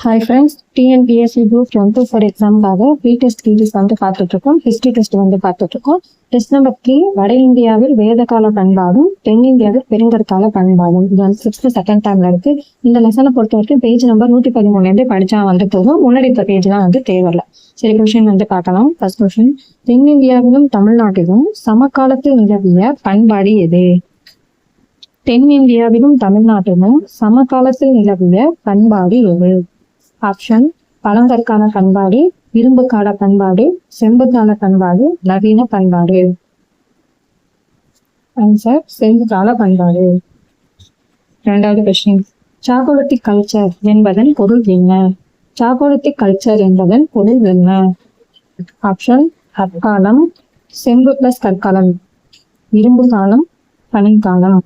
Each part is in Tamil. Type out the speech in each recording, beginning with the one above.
Hi friends, TNPSC Group 24 எக்ஸாமுக்காக ப்ரீடெஸ்ட் series பார்த்துட்டு இருக்கோம். ஹிஸ்டரி டெஸ்ட் பார்த்துட்டு இருக்கோம். டெஸ்ட் நம்பர் 3 வட இந்தியாவில் வேதகால பண்பாடும் தென்னிந்தியாவில் பெருங்கற்கால பண்பாடும். இது 6th செகண்ட் டைம்ல இருக்கு. இந்த லெசனை பொறுத்த வரைக்கும் பேஜ் நம்பர் 113 படிச்சா போதும். முன்னாடி இந்த பேஜ்லாம் தேவையில்லை. சரி, கொஸ்டின் பார்க்கலாம். ஃபர்ஸ்ட் கொஸ்டின், தென்னிந்தியாவிலும் தமிழ்நாட்டிலும் சமகாலத்தில் நிலவிய பண்பாடு எது? தென்னிந்தியாவிலும் தமிழ்நாட்டிலும் சமகாலத்தில் நிலவிய பண்பாடு எது? ஆப்ஷன் பழங்கற்கால பண்பாடு, இரும்பு கால பண்பாடு, செம்பு கால பண்பாடு, நவீன பண்பாடு. ஆன்சர் செம்பு கால பண்பாடு. இரண்டாவது கொஸ்டின், சாகோலித்திக் கல்ச்சர் என்பதன் பொருள் என்ன? சாகோலித்திக் கல்ச்சர் என்பதன் பொருள் என்ன? ஆப்ஷன் கற்காலம், செம்பு பிளஸ் கற்காலம், இரும்பு காலம், பனிக்காலம்.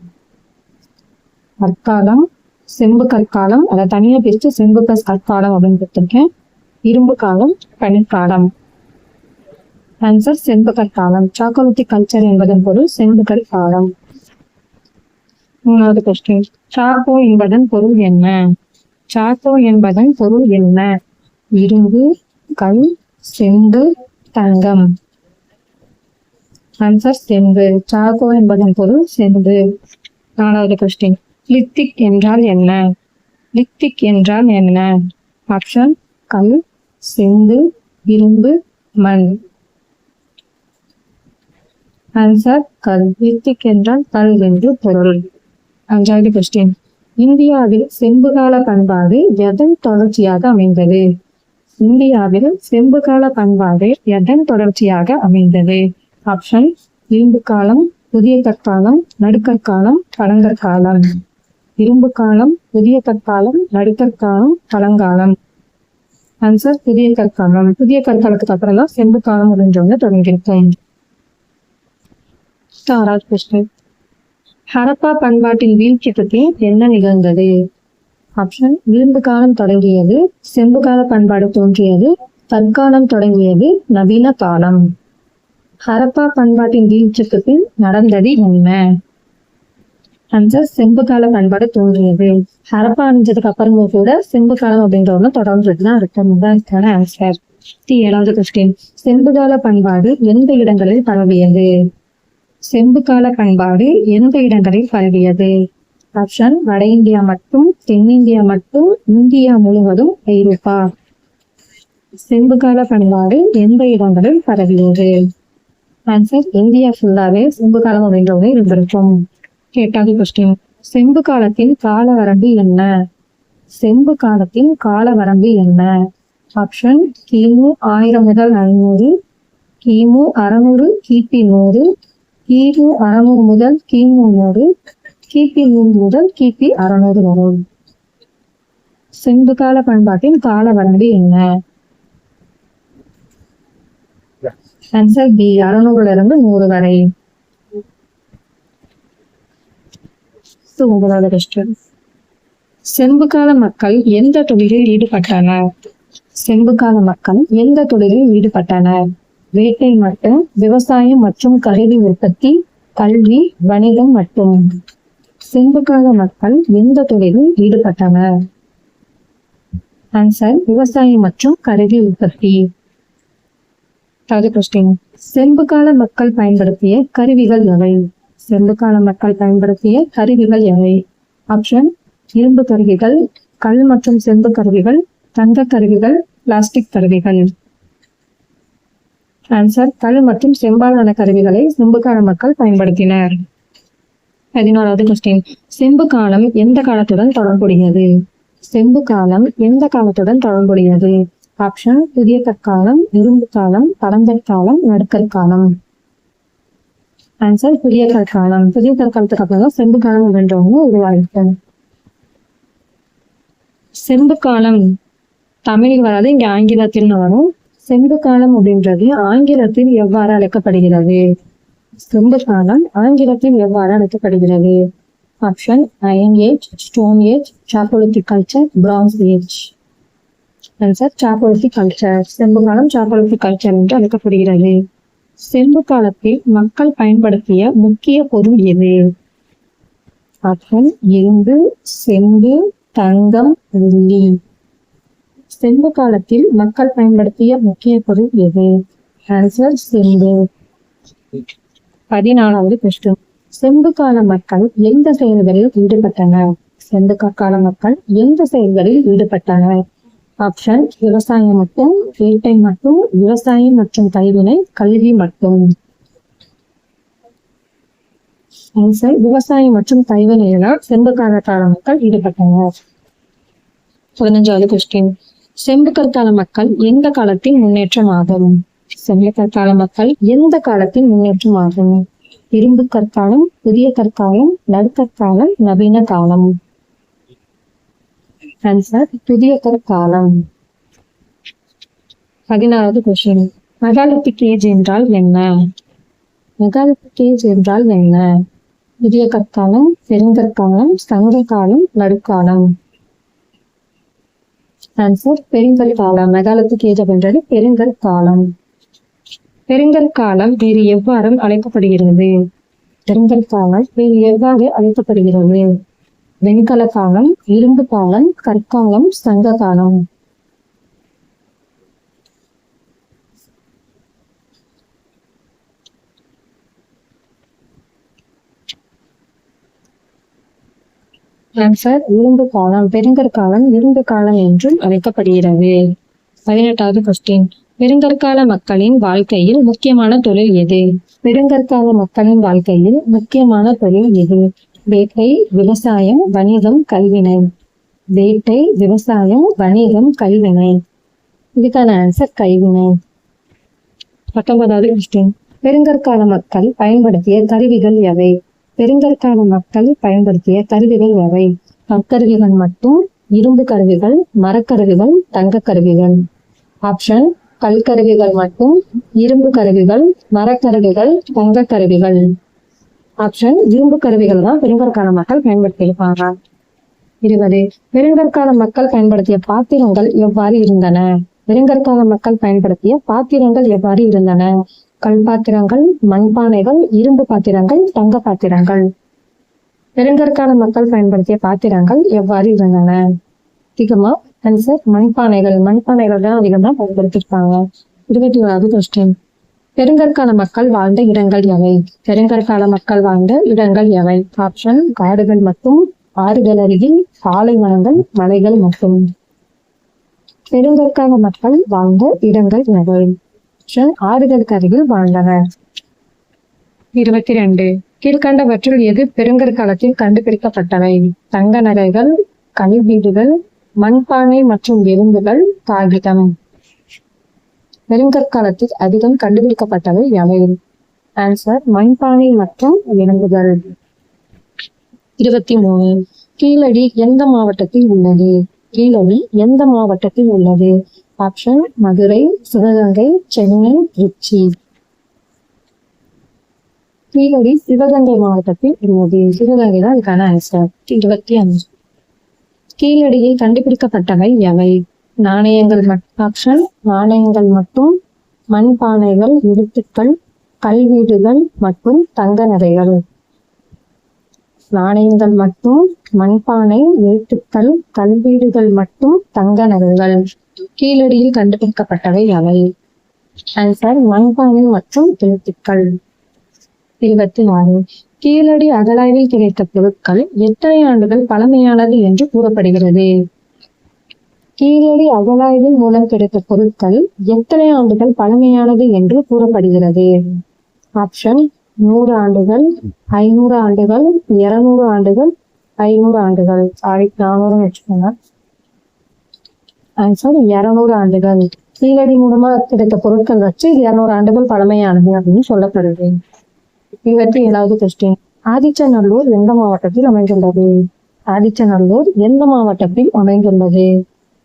கற்காலம், செம்பு கற்காலம், அதை தனியா பிரிச்சு செம்பு பிளஸ் கற்காலம் அப்படின்னு கொடுத்துருக்கேன். இரும்பு காலம், பனிக்காலம். ஆன்சர் செம்பு கற்காலம். சாகோலித்திக் கல்ச்சர் என்பதன் பொருள் செம்பு கற்காலம். மூணாவது கொஸ்டின், சாக்கோ என்பதன் பொருள் என்ன? சாக்கோ என்பதன் பொருள் என்ன? இரும்பு, கல், செம்பு, தங்கம். ஆன்சர் செம்பு. சாக்கோ என்பதன் பொருள் செம்பு. நாலாவது கொஸ்டின், லித்திக் என்றால் என்ன? லித்திக் என்றால் என்ன? ஆப்ஷன் கல், செம்பு, இரும்பு, மண். ஆன்சர் கல். லித்திக் என்றால் கல் என்று பொருள். அஞ்சாவது கொஸ்டின், இந்தியாவில் செம்புகால பண்பாடு எதன் தொடர்ச்சியாக அமைந்தது? இந்தியாவில் செம்புகால பண்பாடு எதன் தொடர்ச்சியாக அமைந்தது? ஆப்ஷன் இரும்பு காலம், புதிய கற்காலம், நடுக்கற்காலம், பழங்கற்காலம். இரும்பு காலம், புதிய கற்காலம், நடுக்கற்காலம், பழங்காலம். ஆன்சர் புதிய கற்காலம். புதிய கற்காலத்துக்கு அப்புறம் தான் செம்பு காலம் அப்படின்றவங்க தொடங்கியிருக்கோம். ஆறாவது கொஸ்டின், ஹரப்பா பண்பாட்டின் வீழ்ச்சிக்கு என்ன நிகழ்ந்தது? ஆப்ஷன் இரும்பு காலம் தொடங்கியது, செம்பு கால பண்பாடு தோன்றியது, கற்காலம் தொடங்கியது, நவீன காலம். ஹரப்பா பண்பாட்டின் வீழ்ச்சிக்கு பின் நடந்தது என்ன? ஆன்சர் செம்பு கால பண்பாடு தோன்றியது. ஹரப்பா அணிஞ்சதுக்கு அப்புறமும் கூட செம்பு காலம் அப்படின்றவங்க தொடர்ந்துதான் இருக்கும். ஆன்சர். 7வது கொஸ்டின், செம்பு கால பண்பாடு எந்த இடங்களில் பரவியது? செம்பு கால பண்பாடு எந்த இடங்களில் பரவியது? ஆப்ஷன் வட இந்தியா மட்டும், தென்னிந்தியா மட்டும், இந்தியா முழுவதும், ஐரோப்பா. செம்பு கால பண்பாடு எந்த இடங்களில் பரவியது? ஆன்சர் இந்தியா ஃபுல்லாவே செம்பு காலம் அப்படின்றவங்க இருந்திருக்கும். 8வது கொஸ்டின், செம்பு காலத்தின் கால வரம்பு என்ன? செம்பு காலத்தின் கால வரம்பு என்ன? ஆப்ஷன் கிமு 1000 முதல் 500, கிமு 600, கிபி 100, கிமு 600 முதல் கிமு 100, கிபி 100 முதல் கிபி 600 வரும். செம்பு கால பண்பாட்டின் கால வரம்பு என்ன? ஆன்சர் பி 600 இருந்து 100 வரை. 9வது கொஸ்டின், செம்பு கால மக்கள் எந்த தொழிலில் ஈடுபட்டனர்? செம்பு கால மக்கள் எந்த தொழிலில் ஈடுபட்டனர்? வேட்டை மட்டும், விவசாயம் மற்றும் கருவி உற்பத்தி, கல்வி, வணிகம் மட்டும். செம்பு கால மக்கள் எந்த தொழிலில் ஈடுபட்டனர்? ஆன்சர் விவசாயம் மற்றும் கருவி உற்பத்தி. 10வது கொஸ்டின், செம்பு கால மக்கள் பயன்படுத்திய கருவிகள் எவை? செம்பு கால மக்கள் பயன்படுத்திய கருவிகள் எவை? ஆப்ஷன் இரும்பு கருவிகள், கல் மற்றும் செம்பு கருவிகள், தங்க கருவிகள், பிளாஸ்டிக் கருவிகள். ஆன்சர் கல் மற்றும் செம்பாலான கருவிகளை செம்பு கால மக்கள் பயன்படுத்தினர். 11வது கொஸ்டின், செம்பு காலம் எந்த காலத்துடன் தொடர்புடையது? செம்பு காலம் எந்த காலத்துடன் தொடர்புடையது? ஆப்ஷன் புதிய கற்காலம், இரும்பு காலம், பழங்கற்காலம், நடுக்கற்காலம். ஆன்சர் புதிய கற்காலம். புதிய கற்காலத்துக்கு அப்புறம் தான் செம்பு காலம் அப்படின்றவங்க உருவாயிருக்கு. செம்பு காலம் தமிழில் வராது, இங்க ஆங்கிலத்தில் வரும். செம்பு காலம் அப்படின்றது ஆங்கிலத்தில் எவ்வாறு அழைக்கப்படுகிறது? செம்பு காலம் ஆங்கிலத்தில் எவ்வாறு அழைக்கப்படுகிறது? Option iron age, stone age, chalcolithic culture, bronze age. Answer chalcolithic culture. செம்பு காலம் சாகோலித்திக் கல்ச்சர் என்று அழைக்கப்படுகிறது. செம்பு காலத்தில் மக்கள் பயன்படுத்திய முக்கிய பொருள் எது? ஆப்ஷன் இரும்பு, செம்பு, தங்கம், வெள்ளி. செம்பு காலத்தில் மக்கள் பயன்படுத்திய முக்கிய பொருள் எது? ஆன்சர் செம்பு. 14வது கொஸ்டின். செம்பு கால மக்கள் எந்த செயல்களில் ஈடுபட்டனர்? செம்பு கால மக்கள் எந்த செயல்களில் ஈடுபட்டனர்? ஆப்ஷன் விவசாயம் மட்டும், வேட்டை மட்டும், விவசாயம் மற்றும் கைவினை, கல்வி மட்டும். ஆன்சர் விவசாயம் மற்றும் கைவினையில செம்பு கால மக்கள் ஈடுபட்டனர். 15வது கொஸ்டின். செம்பு கற்கால மக்கள் எந்த காலத்தின் முன்னேற்றம் ஆகும்? செம்பு கற்கால மக்கள் எந்த காலத்தின் முன்னேற்றம் ஆகும்? இரும்பு கற்காலம், புதிய கற்காலம், நடுக்கற்காலம், நவீன காலம். ஆன்சர் புதிய கற்காலம். 16வது கொஸ்டின். மெகாலித்திக் ஏஜ் என்றால் என்ன? மெகாலித்திக் ஏஜ் என்றால் என்ன? புதிய கற்காலம், பெருங்கற்காலம், சங்க காலம், நடுக்காலம். ஆன்சர் பெருங்கற்காலம். மெகாலித்திக் ஏஜ் அப்படின்றது பெருங்கற்காலம். பெருங்கற்காலம் வேறு எவ்வாறு அழைக்கப்படுகிறது? பெருங்கற்காலம் வேறு எவ்வாறு அழைக்கப்படுகிறது? வெண்கல காலம், இரும்பு காலம், கற்காலம், சங்க காலம். ஆன்சர் இரும்பு காலம். பெருங்கற்காலம் இரும்பு காலம் என்றும் அழைக்கப்படுகிறது. 18வது கொஸ்டின். பெருங்கற்கால மக்களின் வாழ்க்கையில் முக்கியமான தொழில் எது? பெருங்கற்கால மக்களின் வாழ்க்கையில் முக்கியமான தொழில் எது? வேட்டை, விவசாயம், வணிகம், கல்வினை. வேட்டை, விவசாயம், வணிகம், கல்வினை. இதுக்கான ஆன்சர் கைவினை. 19வது கொஸ்டின். பெருங்கற்கால மக்கள் பயன்படுத்திய கருவிகள் எவை? பெருங்கற்கால மக்கள் பயன்படுத்திய கருவிகள் எவை? கற்கருவிகள் மட்டும், இரும்பு கருவிகள், மரக்கருவிகள், தங்க கருவிகள். ஆப்ஷன் கல்கருவிகள் மட்டும், இரும்பு கருவிகள், மரக்கருவிகள், தங்க கருவிகள். ஆப்ஷன் இரும்பு கருவிகள் தான் பெருங்கற்கால மக்கள் பயன்படுத்தியிருப்பாங்க. 20. பெருங்கற்கால மக்கள் பயன்படுத்திய பாத்திரங்கள் எவ்வாறு இருந்தன? பெருங்கற்கால மக்கள் பயன்படுத்திய பாத்திரங்கள் எவ்வாறு இருந்தன? கல் பாத்திரங்கள், மண்பானைகள், இரும்பு பாத்திரங்கள், தங்க பாத்திரங்கள். பெருங்கற்கால மக்கள் பயன்படுத்திய பாத்திரங்கள் எவ்வாறு இருந்தன? அதிகமா ஆன்சர் மண்பானைகள். மண்பானைகள் தான் அதிகமா பயன்படுத்திருப்பாங்க. 21வது கொஸ்டின். பெருங்கற்கால மக்கள் வாழ்ந்த இடங்கள் எவை? பெருங்கற்கால மக்கள் வாழ்ந்த இடங்கள் எவை? ஆப்ஷன் காடுகள் மட்டும், ஆறுகள் அருகில், பாலைவனங்கள், மலைகள் மட்டும். பெருங்கற்கால மக்கள் வாழ்ந்த இடங்கள் எவை? ஆப்ஷன் ஆறுகளுக்கு அருகில் வாழ்ந்தனர். 22. கீழ்கண்டவற்றுள் எது பெருங்கற்காலத்தில் கண்டுபிடிக்கப்பட்டவை? தங்க நகைகள், கல்வீடுகள், மண்பானை மற்றும் எறும்புகள், காகிதம். பெருங்கற்காலத்தில் அதிகம் கண்டுபிடிக்கப்பட்டவை எவை? ஆன்சர் மண்பானை மற்றும் எறும்புகள். 23. கீழடி எந்த மாவட்டத்தில் உள்ளது? கீழடி எந்த மாவட்டத்தில் உள்ளது? ஆப்ஷன் மதுரை, சிவகங்கை, சென்னை, திருச்சி. கீழடி சிவகங்கை மாவட்டத்தில் உள்ளது. சிவகங்கை தான் இதுக்கான ஆன்சர். 25. கீழடியில் கண்டுபிடிக்கப்பட்டவை எவை? நாணயங்கள். ஆப்ஷன் நாணயங்கள் மட்டும், மண்பானைகள், எழுத்துக்கள், கல்வீடுகள் மற்றும் தங்க நகைகள். நாணயங்கள் மட்டும், மண்பானை, எழுத்துக்கள், கல்வீடுகள் மற்றும் தங்க நகைகள். கீழடியில் கண்டுபிடிக்கப்பட்டவை எவை? ஆன்சர் மண்பானை மற்றும் எழுத்துக்கள். 24. கீழடி அகழாய்வில் கிடைத்த பொருட்கள் எத்தனை ஆண்டுகள் பழமையானது என்று கூறப்படுகிறது? கீழடி அகழாய்வின் மூலம் கிடைத்த பொருட்கள் எத்தனை ஆண்டுகள் பழமையானது என்று கூறப்படுகிறது? ஆப்ஷன் 100 ஆண்டுகள், 500 ஆண்டுகள், 200 ஆண்டுகள், 500 ஆண்டுகள். 400 வச்சுக்கோங்க. ஆன்சர் 200 ஆண்டுகள். கீழடி மூலமா கிடைத்த பொருட்கள் வச்சு 200 ஆண்டுகள் பழமையானது அப்படின்னு சொல்லப்படுது. 27வது கொஸ்டின். ஆதிச்சநல்லூர் எந்த மாவட்டத்தில் அமைந்துள்ளது? ஆதிச்சநல்லூர் எந்த மாவட்டத்தில் அமைந்துள்ளது?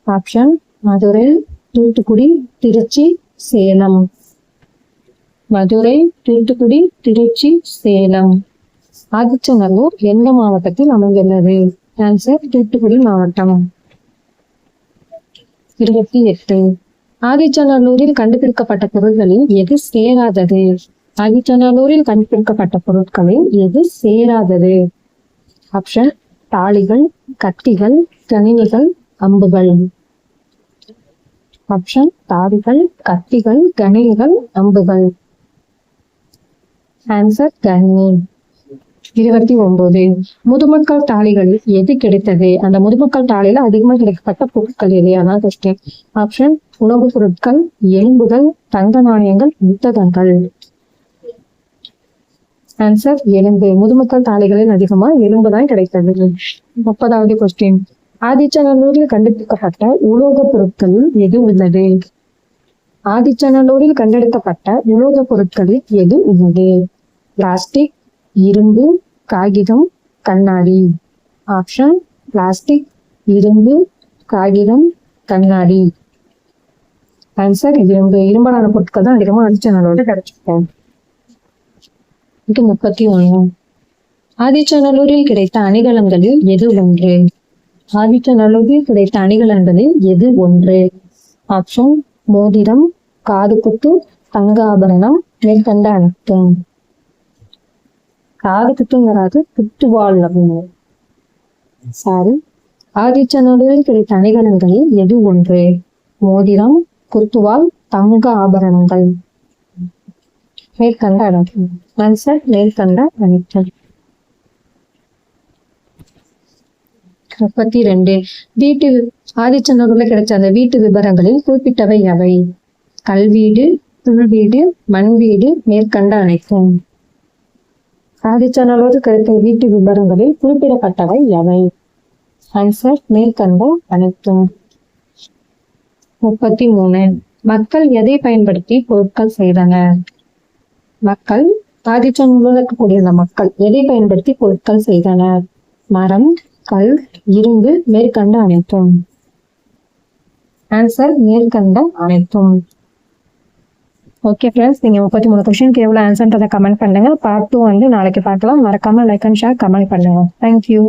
ஆப்ஷன் மதுரை, தூத்துக்குடி, திருச்சி, சேலம். மதுரை, தூத்துக்குடி, திருச்சி, சேலம். ஆதிச்சநல்லூர் எந்த மாவட்டத்தில் அமைந்துள்ளது? ஆன்சர் தூத்துக்குடி மாவட்டம். 28. ஆதிச்சநல்லூரில் கண்டுபிடிக்கப்பட்ட பொருட்களில் எது சேராதது? ஆதிச்சநல்லூரில் கண்டுபிடிக்கப்பட்ட பொருட்களில் எது சேராதது? ஆப்ஷன் தாளிகள், கத்திகள், கணினிகள், அம்புகள். ஆப்ஷன் தாடிகள், கத்திகள், கணில்கள், அம்புகள். ஆன்சர் கண்ணி. 29. முதுமக்கள் தாளிகளில் எது கிடைத்தது? அந்த முதுமக்கள் தாளியில அதிகமாக கிடைக்கப்பட்ட பொருட்கள் எது? அதான் கொஸ்டின். ஆப்ஷன் உணவுப் பொருட்கள், எலும்புகள், தங்க நாணயங்கள், புத்தகங்கள். ஆன்சர் எலும்பு. முதுமக்கள் தாளிகளில் அதிகமா எலும்பு தான் கிடைத்தது. 30வது கொஸ்டின். ஆதிச்சநல்லூரில் கண்டுபிடிக்கப்பட்ட உலோகப் பொருட்களில் எது உள்ளது? ஆதிச்சநல்லூரில் கண்டெடுக்கப்பட்ட உலோகப் பொருட்களில் எது உள்ளது? பிளாஸ்டிக், இரும்பு, காகிதம், கண்ணாடி. ஆப்ஷன் பிளாஸ்டிக், இரும்பு, காகிதம், கண்ணாடி. ஆன்சர் இரும்பு. இரும்பலான பொருட்கள் தான் அதிகமாக ஆதிச்சநல்லூரில் கிடைச்சிருக்கோம். 31. ஆதிச்சநல்லூரில் கிடைத்த அணிகலன்களில் எது ஒன்று? ஆதிச்சநல்லூரில் கிடைத்த அணிகலன்களில் எது ஒன்று? ஆப்ஷன் மோதிரம், காது குத்து, தங்க ஆபரணம், மேற்கண்ட அனைத்தும். காது குத்துங்கிறாது, குத்துவாள் அப்படின்னு. சாரி. ஆதிச்சநல்லூரில் கிடைத்த அணிகலன்களில் எது ஒன்று? மோதிரம், குத்துவாள், தங்க ஆபரணங்கள். மேற்கண்ட அனைத்தும். ஆன்சர் மேற்கண்ட அனைத்தும். 32. வீட்டு ஆதிச்சநல்லூர்ல கிடைச்ச அந்த வீட்டு விவரங்களில் குறிப்பிட்டவை எவை? கல்வீடு, புல்வீடு, மண் வீடு, மேற்கண்ட அனைத்தும். ஆதிச்சநல்லூர் கிடைத்த வீட்டு விவரங்களில் குறிப்பிடப்பட்டவை எவை? ஆன்சர் மேற்கண்ட அனைத்தும். 33. மக்கள் எதை பயன்படுத்தி பொருட்கள் செய்தனர்? மக்கள் ஆதிச்சநல்லூரில் இருக்கக்கூடிய அந்த மக்கள் எதை பயன்படுத்தி பொருட்கள் செய்தனர்? மரம், கல், இரும்பு, மேற்கண்ட அனைத்தும். ஆன்சர் மேற்கண்ட அனைத்தும். ஓகே ஃப்ரெண்ட்ஸ், நீங்க 33 கொஸ்டினுக்கு எவ்வளவு ஆன்சர்ன்றதை கமெண்ட் பண்ணுங்க. பார்ட் 2 நாளைக்கு பார்க்கலாம். மறக்காம லைக் அண்ட் ஷேர் கமெண்ட் பண்ணுங்க. தேங்க்யூ.